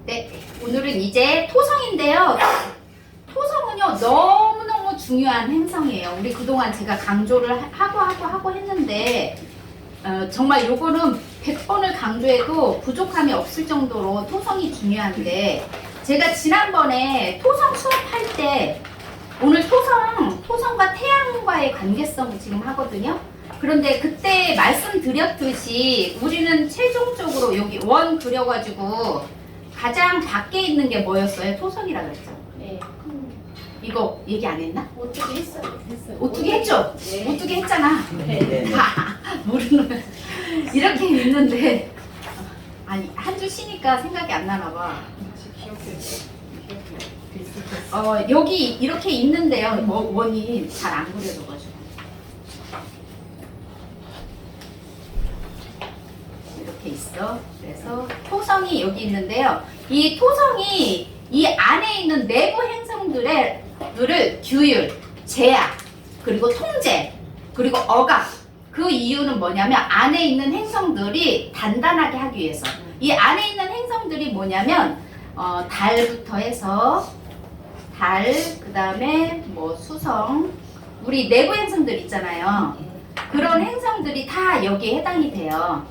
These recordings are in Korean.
네, 오늘은 이제 토성인데요. 토성은요, 너무너무 중요한 행성이에요. 우리 그동안 제가 강조를 하고 했는데, 정말 요거는 100번을 강조해도 부족함이 없을 정도로 토성이 중요한데, 제가 지난번에 토성 수업할 때, 오늘 토성과 태양과의 관계성을 지금 하거든요. 그런데 그때 말씀드렸듯이 우리는 최종적으로 여기 원 그려가지고 가장 밖에 있는 게 뭐였어요? 토성이라 그랬죠. 네. 이거 얘기 안 했나? 어떻게 했어요? 오뚜기 했죠? 네. 오뚜기 했잖아. 네. 다 모르는 이렇게 있는데 아니 한 줄 쉬니까 생각이 안 나나 봐. 여기 이렇게 있는데요. 원이 잘 안 그려져가지고 이렇게 있어. 그래서 토성이 여기 있는데요. 이 토성이 이 안에 있는 내부 행성들을 규율, 제약, 그리고 통제, 그리고 억압. 그 이유는 뭐냐면 안에 있는 행성들이 단단하게 하기 위해서. 이 안에 있는 행성들이 뭐냐면 달부터 해서 달, 그 다음에 뭐 수성, 우리 내부 행성들 있잖아요. 그런 행성들이 다 여기에 해당이 돼요.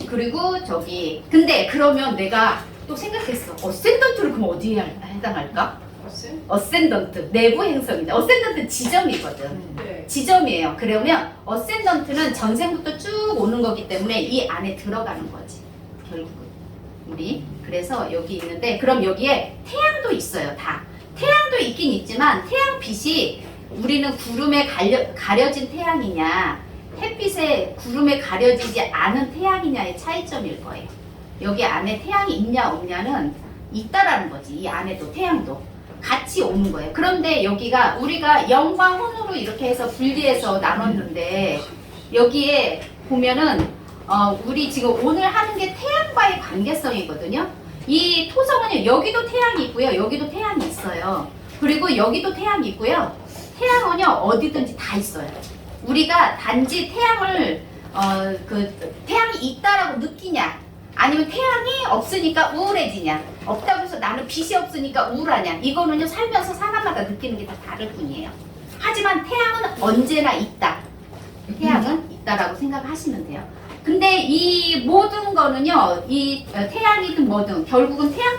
그리고 저기 근데 그러면 내가 또 생각했어. 어센던트를 그럼 어디에 해당할까? 어센던트 내부 행성이다. 어센던트는 지점이거든. 네. 지점이에요. 그러면 어센던트는 전생부터 쭉 오는 거기 때문에 이 안에 들어가는 거지. 결국은 우리 그래서 여기 있는데 그럼 여기에 태양도 있어요. 다 태양도 있긴 있지만 태양 빛이 우리는 구름에 가려진 태양이냐 햇빛에 구름에 가려지지 않은 태양이냐의 차이점일 거예요. 여기 안에 태양이 있냐 없냐는 있다라는 거지. 이 안에도 태양도 같이 오는 거예요. 그런데 여기가 우리가 영과 혼으로 이렇게 해서 분리해서 나눴는데 여기에 보면은 우리 지금 오늘 하는 게 태양과의 관계성이거든요. 이 토성은요, 여기도 태양이 있고요, 여기도 태양이 있어요. 그리고 여기도 태양이 있고요. 태양은요 어디든지 다 있어요. 우리가 단지 태양을 태양이 있다라고 느끼냐, 아니면 태양이 없으니까 우울해지냐, 없다고 해서 나는 빛이 없으니까 우울하냐, 이거는요 살면서 사람마다 느끼는 게 다 다를 뿐이에요. 하지만 태양은 언제나 있다. 태양은 있다라고 생각하시면 돼요. 근데 이 모든 거는요, 이 태양이든 뭐든 결국은 태양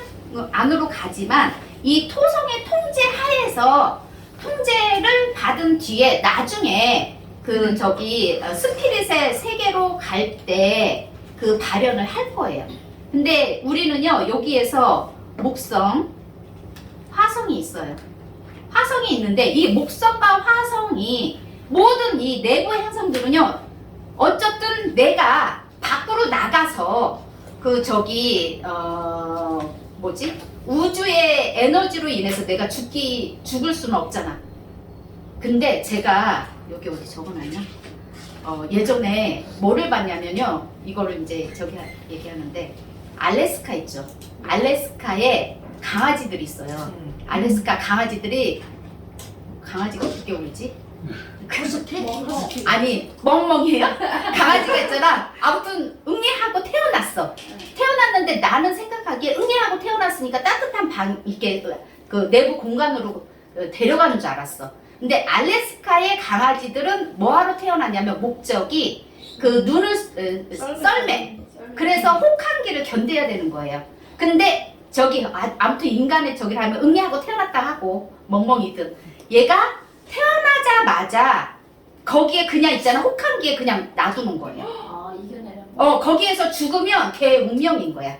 안으로 가지만 이 토성의 통제 하에서 통제를 받은 뒤에 나중에 스피릿의 세계로 갈 때 그 발현을 할 거예요. 근데 우리는요 여기에서 목성, 화성이 있어요. 화성이 있는데 이 목성과 화성이 모든 이 내부 행성들은요 어쨌든 내가 밖으로 나가서 우주의 에너지로 인해서 내가 죽을 수는 없잖아. 근데 제가 여기 어디 적어놨냐? 예전에 뭐를 봤냐면요. 이거를 이제 얘기하는데 알래스카 있죠. 알래스카에 강아지들이 있어요. 알래스카 강아지가 어떻게 울지? 아니 멍멍이에요? 강아지가 있잖아. 아무튼 응애하고 태어났어. 태어났는데 나는 생각하기에 응애하고 태어났으니까 따뜻한 방 이렇게 그 내부 공간으로 데려가는 줄 알았어. 근데 알래스카의 강아지들은 뭐하러 태어났냐면 목적이 그 눈을 썰매. 그래서 혹한기를 견뎌야 되는 거예요. 근데 아무튼 인간의 저기를 하면 응애하고 태어났다 하고 멍멍이든 얘가 태어나자마자 거기에 그냥 있잖아. 혹한기에 그냥 놔두는 거예요. 아, 이겨내라. 거기에서 죽으면 걔 운명인 거야.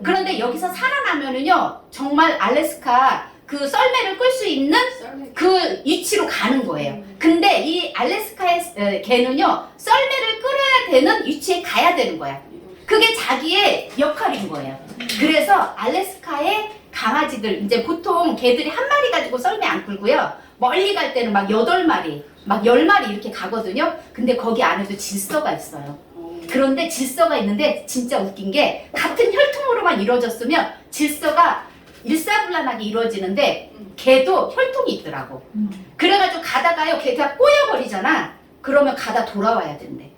그런데 여기서 살아나면은요 정말 알래스카 그 썰매를 끌 수 있는 그 위치로 가는 거예요. 근데 이 알래스카의 개는요 썰매를 끌어야 되는 위치에 가야 되는 거야. 그게 자기의 역할인 거예요. 그래서 알래스카의 강아지들 이제 보통 개들이 한 마리 가지고 썰매 안 끌고요 멀리 갈 때는 막 8마리 막 10마리 이렇게 가거든요. 근데 거기 안에도 질서가 있어요. 그런데 질서가 있는데 진짜 웃긴 게 같은 혈통으로만 이루어졌으면 질서가 일사불란하게 이루어지는데 걔도 혈통이 있더라고. 그래가지고 가다가요 걔가 꼬여버리잖아. 그러면 가다 돌아와야 된대.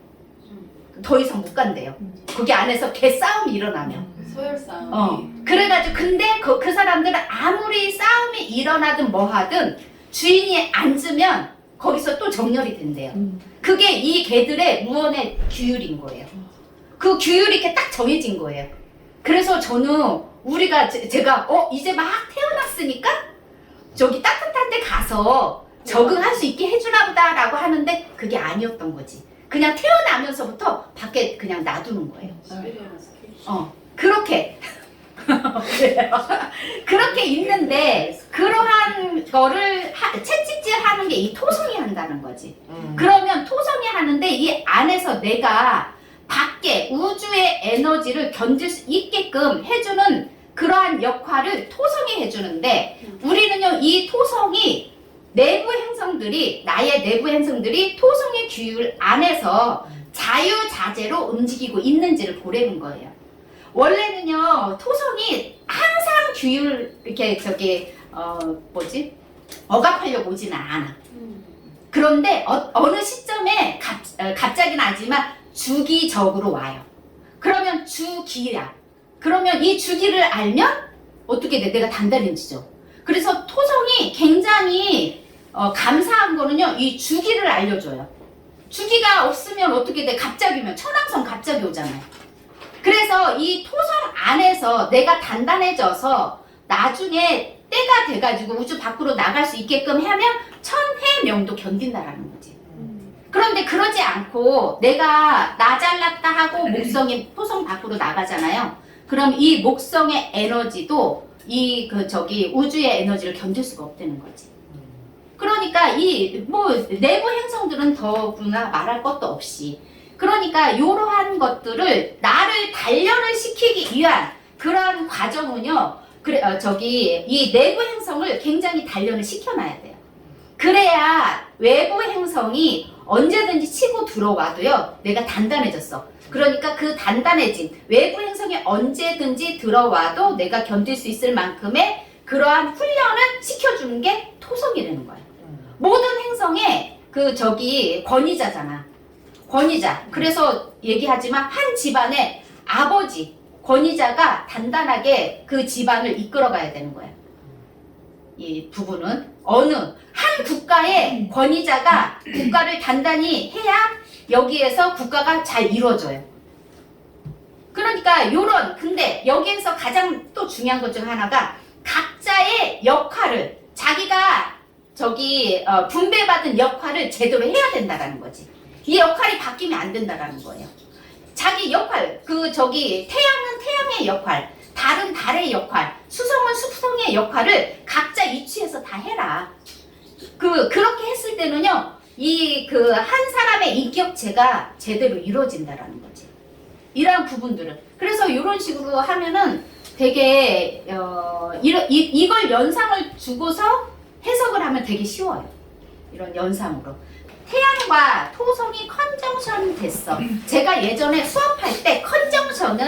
더 이상 못 간대요. 거기 안에서 개 싸움이 일어나면. 소열 싸움이. 그래가지고 근데 그 사람들은 아무리 싸움이 일어나든 뭐 하든 주인이 앉으면 거기서 또 정렬이 된대요. 그게 이 개들의 무언의 규율인 거예요. 그 규율이 이렇게 딱 정해진 거예요. 그래서 저는 우리가 제가 이제 막 태어났으니까 저기 따뜻한 데 가서 적응할 수 있게 해주나 보다라고 하는데 그게 아니었던 거지. 그냥 태어나면서부터 밖에 그냥 놔두는 거예요. 시베리아는 스케이트. 그렇게 그렇게 있는데 그러한 거를 채찍질 하는 게 이 토성이 한다는 거지. 그러면 토성이 하는데 이 안에서 내가 밖에 우주의 에너지를 견딜 수 있게끔 해주는 그러한 역할을 토성이 해주는데 우리는요 이 토성이 내부 행성들이 나의 내부 행성들이 토성의 규율 안에서 자유자재로 움직이고 있는지를 보려는 거예요. 원래는요 토성이 항상 규율 이렇게 억압하려고 오지는 않아. 그런데 어느 시점에 갑자기는 아니지만 주기적으로 와요. 그러면 주기야. 그러면 이 주기를 알면 어떻게 돼? 내가 단단해지죠. 그래서 토성이 굉장히 감사한 거는요 이 주기를 알려줘요. 주기가 없으면 어떻게 돼? 갑자기면 천왕성 갑자기 오잖아요. 그래서 이 토성 안에서 내가 단단해져서 나중에 때가 돼가지고 우주 밖으로 나갈 수 있게끔 하면 천해명도 견딘다라는 거지. 그런데 그러지 않고 내가 나 잘났다 하고 목성이 토성 밖으로 나가잖아요. 그럼 이 목성의 에너지도 우주의 에너지를 견딜 수가 없다는 거지. 그러니까 내부 행성들은 더구나 말할 것도 없이. 그러니까 이러한 것들을 나를 단련을 시키기 위한 그런 과정은요. 이 내부 행성을 굉장히 단련을 시켜놔야 돼요. 그래야 외부 행성이 언제든지 치고 들어와도요. 내가 단단해졌어. 그러니까 그 단단해진 외부 행성이 언제든지 들어와도 내가 견딜 수 있을 만큼의 그러한 훈련을 시켜주는 게 토성이라는 거예요. 모든 행성의 권위자잖아. 권위자. 그래서 얘기하지만 한 집안의 아버지, 권위자가 단단하게 그 집안을 이끌어가야 되는 거야. 이 부분은 어느 한 국가의 권위자가 국가를 단단히 해야 여기에서 국가가 잘 이루어져요. 그러니까 근데 여기에서 가장 또 중요한 것 중 하나가 각자의 역할을 자기가 분배받은 역할을 제대로 해야 된다라는 거지. 이 역할이 바뀌면 안 된다라는 거예요. 자기 역할, 태양은 태양의 역할, 달은 달의 역할, 수성은 수성의 역할을 각자 위치에서 다 해라. 그렇게 했을 때는요, 한 사람의 인격체가 제대로 이루어진다라는 거지. 이러한 부분들은. 그래서 이런 식으로 하면은 되게, 이걸 연상을 주고서 해석을 하면 되게 쉬워요. 이런 연상으로. 태양과 토성이 컨정션 됐어. 제가 예전에 수업할 때 컨정션은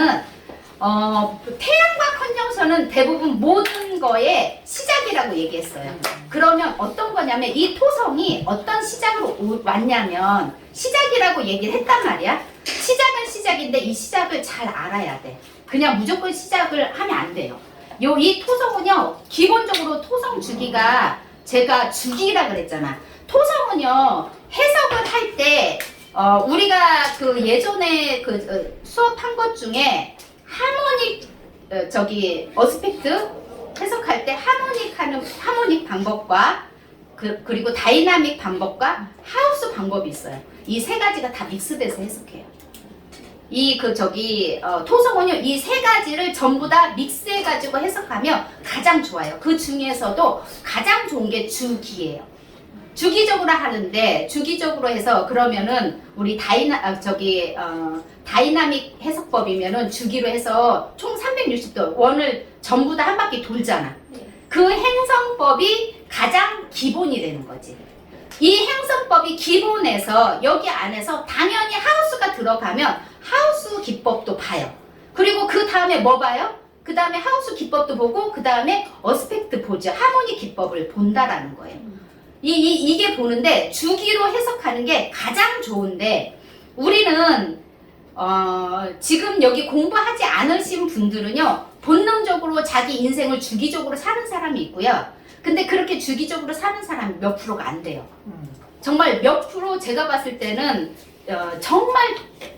태양과 컨정션은 대부분 모든 거의 시작이라고 얘기했어요. 그러면 어떤 거냐면 이 토성이 어떤 시작으로 왔냐면 시작이라고 얘기를 했단 말이야. 시작은 시작인데 이 시작을 잘 알아야 돼. 그냥 무조건 시작을 하면 안 돼요. 이 토성은요 기본적으로 토성 주기가 제가 주기라 그랬잖아. 토성은요 해석을 할 때 우리가 예전에 수업한 것 중에 하모닉 어스펙트 해석할 때 하모닉 방법과 그리고 다이나믹 방법과 하우스 방법이 있어요. 이 세 가지가 다 믹스돼서 해석해요. 토성은요 이 세 가지를 전부 다 믹스해가지고 해석하면 가장 좋아요. 그 중에서도 가장 좋은 게 주기예요. 주기적으로 하는데 주기적으로 해서 그러면은 우리 다이나믹 해석법이면은 주기로 해서 총 360도 원을 전부 다 한 바퀴 돌잖아. 그 행성법이 가장 기본이 되는 거지. 이 행성법이 기본에서 여기 안에서 당연히 하우스가 들어가면 하우스 기법도 봐요. 그리고 그 다음에 뭐 봐요? 그 다음에 하우스 기법도 보고 그 다음에 어스펙트 보죠. 하모니 기법을 본다라는 거예요. 이게 보는데 주기로 해석하는 게 가장 좋은데 우리는 지금 여기 공부하지 않으신 분들은요, 본능적으로 자기 인생을 주기적으로 사는 사람이 있고요. 근데 그렇게 주기적으로 사는 사람이 몇 프로가 안 돼요. 정말 몇 프로 제가 봤을 때는 정말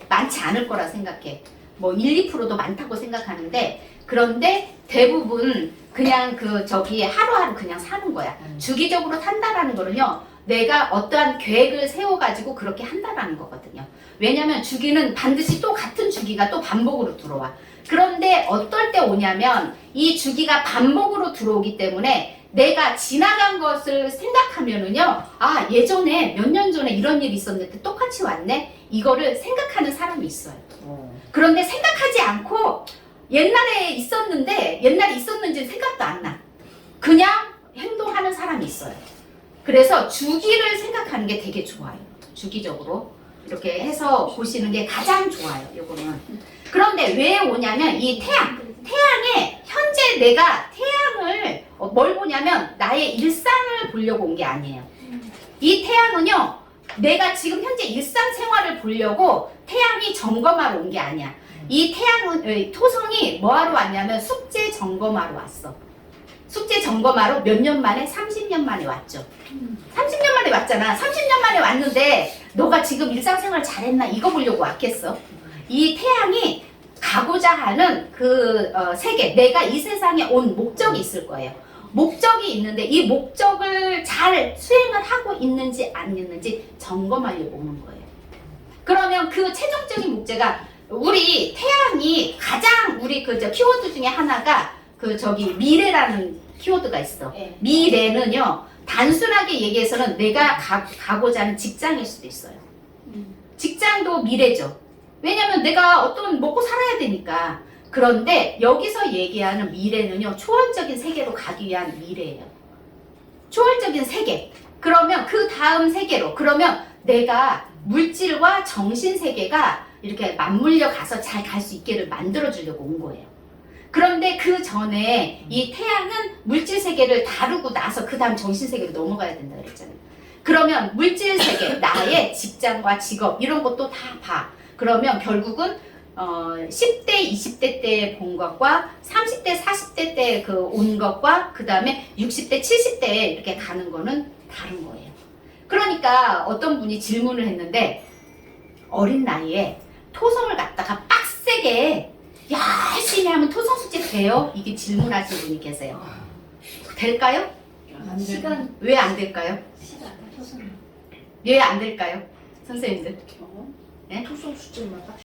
많지 않을 거라 생각해. 뭐 1, 2%도 많다고 생각하는데, 그런데 대부분 그냥 하루하루 그냥 사는 거야. 주기적으로 산다라는 거는요, 내가 어떠한 계획을 세워가지고 그렇게 한다라는 거거든요. 왜냐면 주기는 반드시 또 같은 주기가 또 반복으로 들어와. 그런데 어떨 때 오냐면 이 주기가 반복으로 들어오기 때문에 내가 지나간 것을 생각하면은요, 아, 예전에 몇 년 전에 이런 일이 있었는데 똑같이 왔네? 이거를 생각하는 사람이 있어요. 그런데 생각하지 않고 옛날에 있었는지 생각도 안 나. 그냥 행동하는 사람이 있어요. 그래서 주기를 생각하는 게 되게 좋아요. 주기적으로 이렇게 해서 보시는 게 가장 좋아요. 요거는. 그런데 왜 오냐면 이 태양에 현재 내가 태양을 뭘 보냐면 나의 일상을 보려고 온 게 아니에요. 이 태양은요, 내가 지금 현재 일상생활을 보려고 태양이 점검하러 온 게 아니야. 이 토성이 뭐하러 왔냐면 숙제 점검하러 왔어. 숙제 점검하러 몇 년 만에? 30년 만에 왔죠. 30년 만에 왔잖아. 30년 만에 왔는데 너가 지금 일상생활 잘했나? 이거 보려고 왔겠어. 이 태양이 가고자 하는 세계, 내가 이 세상에 온 목적이 있을 거예요. 목적이 있는데 이 목적을 잘 수행을 하고 있는지 안 있는지 점검하려고 오는 거예요. 그러면 그 최종적인 목재가 우리 태양이 가장 우리 키워드 중에 하나가 미래라는 키워드가 있어. 네. 미래는요, 단순하게 얘기해서는 내가 가고자 하는 직장일 수도 있어요. 직장도 미래죠. 왜냐면 내가 어떤 먹고 살아야 되니까. 그런데 여기서 얘기하는 미래는요, 초월적인 세계로 가기 위한 미래예요. 초월적인 세계. 그러면 그 다음 세계로, 그러면 내가 물질과 정신 세계가 이렇게 맞물려 가서 잘 갈 수 있게를 만들어 주려고 온 거예요. 그런데 그 전에 이 태양은 물질 세계를 다루고 나서 그 다음 정신 세계로 넘어가야 된다 그랬잖아요. 그러면 물질 세계, 나의 직장과 직업 이런 것도 다 봐. 그러면 결국은 10대, 20대 때 본 것과 30대, 40대 때 온 것과 그 다음에 60대, 70대에 이렇게 가는 거는 다른 거예요. 그러니까 어떤 분이 질문을 했는데, 어린 나이에 토성을 갖다가 빡세게 열심히 하면 토성 숙제 돼요? 이게 질문하신 분이 계세요. 될까요? 시간 왜 안 될까요? 토성 왜 안 될까요? 선생님들. 토성 숙제만 딱